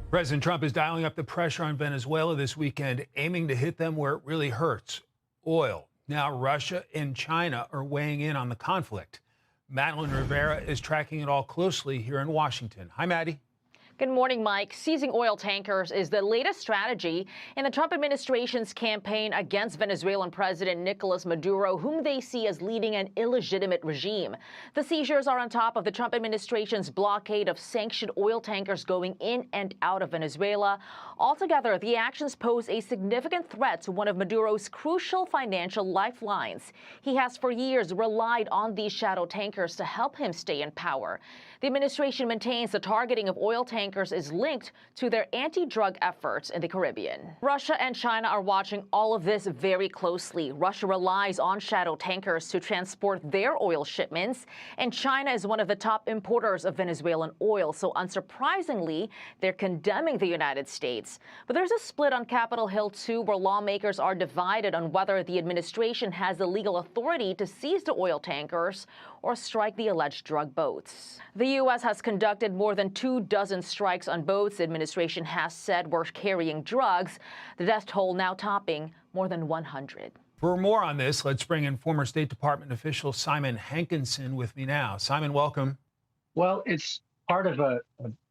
President Trump is dialing up the pressure on Venezuela this weekend, aiming to hit them where it really hurts: oil. Now, Russia and China are weighing in on the conflict. Madeline Rivera is tracking it all closely here in Washington. Hi, Maddie. Good morning, Mike. Seizing oil tankers is the latest strategy in the Trump administration's campaign against Venezuelan President Nicolas Maduro, whom they see as leading an illegitimate regime. The seizures are on top of the Trump administration's blockade of sanctioned oil tankers going in and out of Venezuela. Altogether, the actions pose a significant threat to one of Maduro's crucial financial lifelines. He has for years relied on these shadow tankers to help him stay in power. The administration maintains the targeting of oil tankers is linked to their anti-drug efforts in the Caribbean. Russia and China are watching all of this very closely. Russia relies on shadow tankers to transport their oil shipments, and China is one of the top importers of Venezuelan oil. So unsurprisingly, they're condemning the United States. But there's a split on Capitol Hill, too, where lawmakers are divided on whether the administration has the legal authority to seize the oil tankers or strike the alleged drug boats. The U.S. has conducted more than 24 strikes on boats the administration has said were carrying drugs, the death toll now topping more than 100. For more on this, let's bring in former State Department official Simon Hankinson with me now. Simon, welcome. Well, it's part of a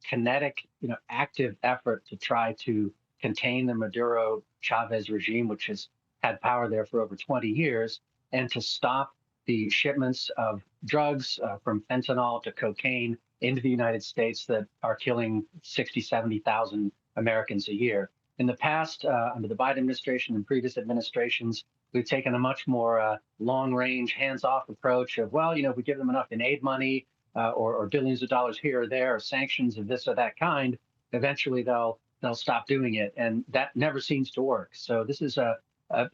kinetic, active effort to try to contain the Maduro Chavez regime, which has had power there for over 20 years, and to stop the shipments of drugs from fentanyl to cocaine into the United States that are killing 60, 70,000 Americans a year. In the past, under the Biden administration and previous administrations, we've taken a much more long-range, hands-off approach of, well, if we give them enough in aid money or billions of dollars here or there, or sanctions of this or that kind, eventually they'll stop doing it. And that never seems to work. So this is a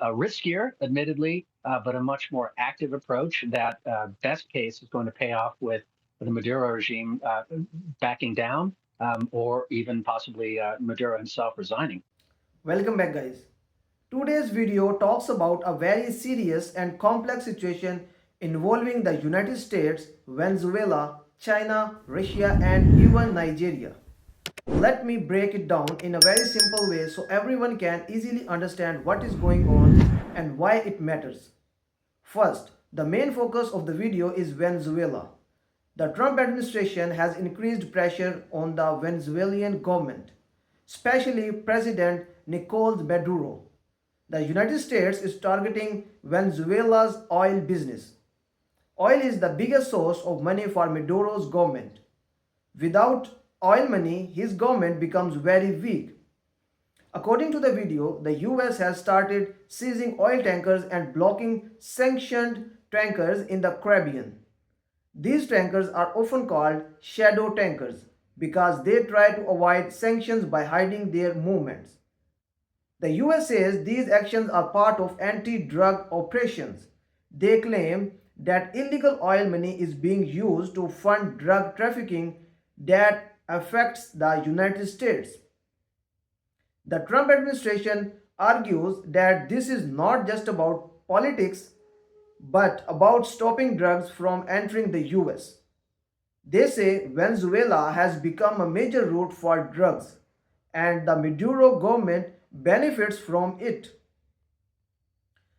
riskier, admittedly, but a much more active approach that best case is going to pay off with the Maduro regime backing down or even possibly Maduro himself resigning. Welcome back, guys. Today's video talks about a very serious and complex situation involving the United States, Venezuela, China, Russia, and even Nigeria. Let me break it down in a very simple way so everyone can easily understand what is going on and why it matters. First, the main focus of the video is Venezuela. The Trump administration has increased pressure on the Venezuelan government, especially President Nicolas Maduro. The United States is targeting Venezuela's oil business. Oil is the biggest source of money for Maduro's government. Without oil money, his government becomes very weak. According to the video, the US has started seizing oil tankers and blocking sanctioned tankers in the Caribbean. These tankers are often called shadow tankers because they try to avoid sanctions by hiding their movements. The US says these actions are part of anti-drug operations. They claim that illegal oil money is being used to fund drug trafficking that affects the United States. The Trump administration argues that this is not just about politics, but about stopping drugs from entering the US. They say Venezuela has become a major route for drugs, and the Maduro government benefits from it.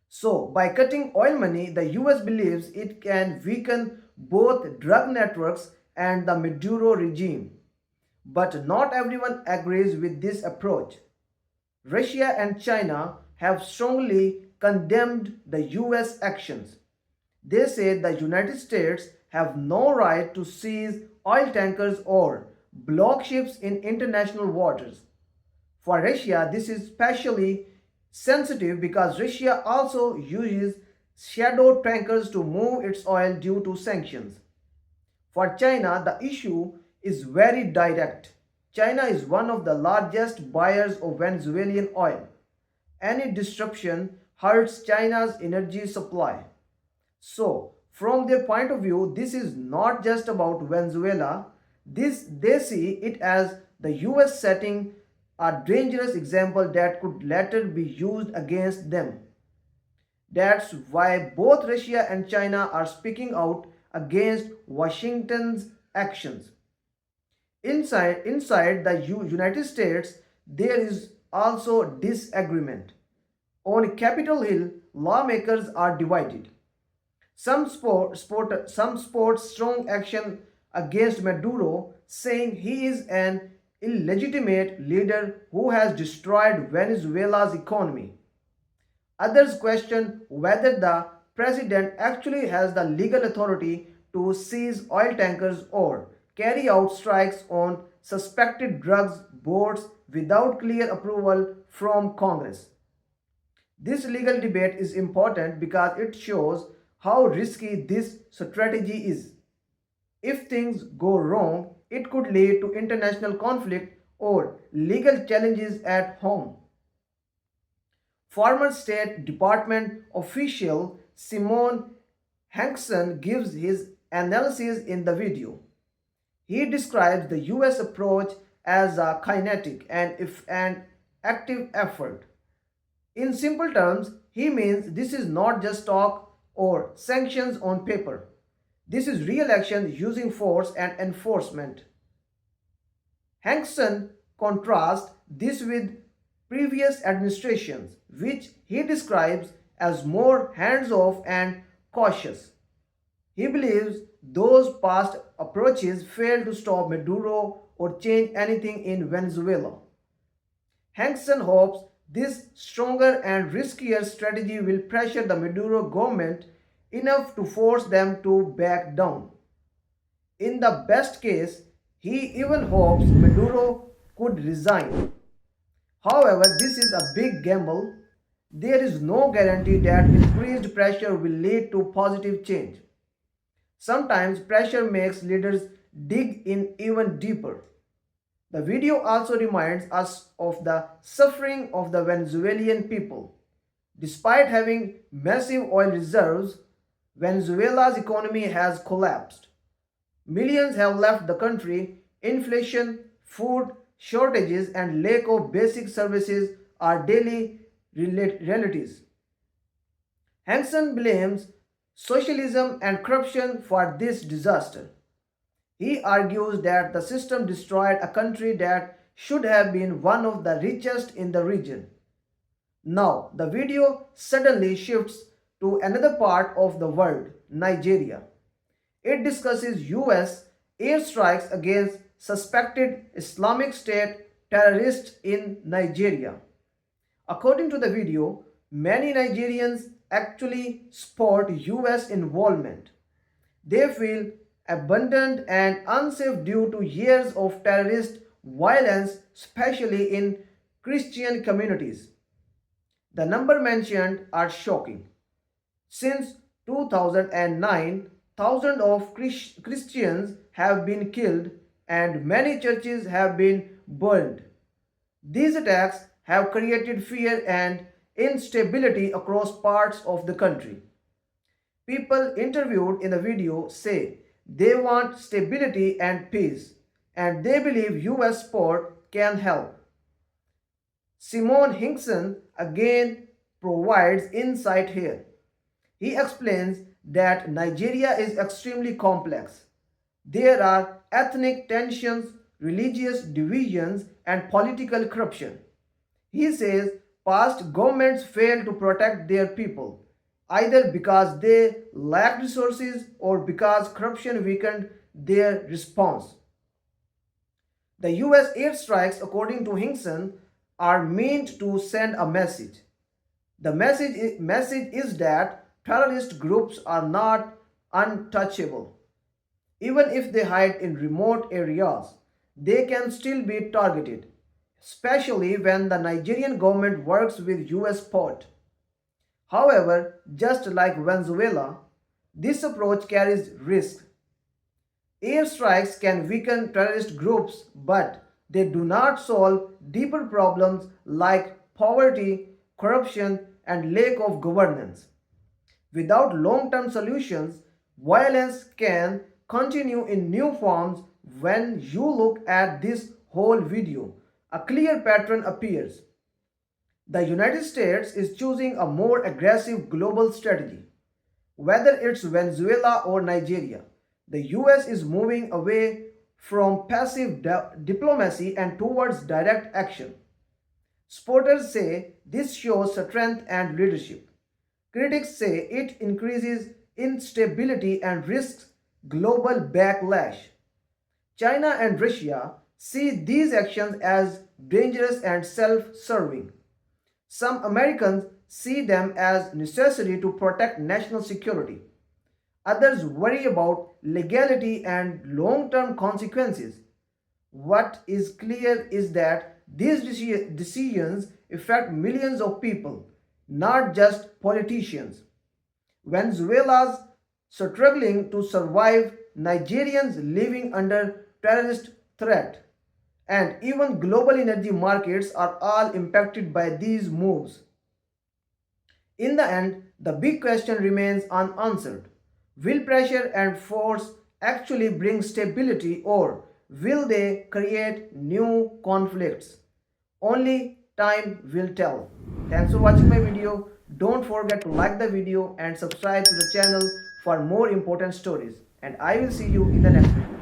So, by cutting oil money, the US believes it can weaken both drug networks and the Maduro regime. But not everyone agrees with this approach. Russia and China have strongly condemned the US actions. They say the United States have no right to seize oil tankers or block ships in international waters. For Russia, this is especially sensitive because Russia also uses shadow tankers to move its oil due to sanctions. For China, the issue is very direct. China is one of the largest buyers of Venezuelan oil. Any disruption hurts China's energy supply. So, from their point of view, this is not just about Venezuela. They see it as the US setting a dangerous example that could later be used against them. That's why both Russia and China are speaking out against Washington's actions. Inside the United States, there is also disagreement. On Capitol Hill, lawmakers are divided. Some support strong action against Maduro, saying he is an illegitimate leader who has destroyed Venezuela's economy. Others question whether the president actually has the legal authority to seize oil tankers or carry out strikes on suspected drugs boards without clear approval from Congress. This legal debate is important because it shows how risky this strategy is. If things go wrong, it could lead to international conflict or legal challenges at home. Former State Department official Simon Hankson gives his analysis in the video. He describes the US approach as a kinetic and if an active effort. In simple terms, he means this is not just talk or sanctions on paper. This is real action using force and enforcement. Hankson contrasts this with previous administrations, which he describes as more hands off and cautious. He believes those past approaches failed to stop Maduro or change anything in Venezuela. Hankson hopes this stronger and riskier strategy will pressure the Maduro government enough to force them to back down. In the best case, he even hopes Maduro could resign. However, this is a big gamble. There is no guarantee that increased pressure will lead to positive change. Sometimes pressure makes leaders dig in even deeper. The video also reminds us of the suffering of the Venezuelan people. Despite having massive oil reserves, Venezuela's economy has collapsed. Millions have left the country. Inflation, food shortages, and lack of basic services are daily realities. Hansen blames socialism and corruption for this disaster. He argues that the system destroyed a country that should have been one of the richest in the region. Now, the video suddenly shifts to another part of the world, Nigeria. It discusses US airstrikes against suspected Islamic State terrorists in Nigeria. According to the video, many Nigerians actually support US involvement. They feel abandoned and unsafe due to years of terrorist violence, especially in Christian communities. The number mentioned are shocking. Since 2009, thousands of Christians have been killed and many churches have been burned. These attacks have created fear and instability across parts of the country. People interviewed in the video say they want stability and peace, and they believe US support can help. Simon Hinkson again provides insight here. He explains that Nigeria is extremely complex. There are ethnic tensions, religious divisions, and political corruption. He says past governments failed to protect their people, either because they lacked resources or because corruption weakened their response. The US airstrikes, according to Hinkson, are meant to send a message. The message is that terrorist groups are not untouchable. Even if they hide in remote areas, they can still be targeted, especially when the Nigerian government works with US support. However, just like Venezuela, this approach carries risk. Airstrikes can weaken terrorist groups, but they do not solve deeper problems like poverty, corruption, and lack of governance. Without long-term solutions, violence can continue in new forms. When you look at this whole video, a clear pattern appears. The United States is choosing a more aggressive global strategy. Whether it's Venezuela or Nigeria, the US is moving away from passive diplomacy and towards direct action. Supporters say this shows strength and leadership. Critics say it increases instability and risks global backlash. China and Russia see these actions as dangerous and self serving. Some Americans see them as necessary to protect national security. Others worry about legality and long term consequences. What is clear is that these decisions affect millions of people, not just politicians. Venezuela's struggling to survive, Nigerians living under terrorist threat, and even global energy markets are all impacted by these moves. In the end, the big question remains unanswered. Will pressure and force actually bring stability, or will they create new conflicts? Only time will tell. Thanks for watching my video. Don't forget to like the video and subscribe to the channel for more important stories. And I will see you in the next video.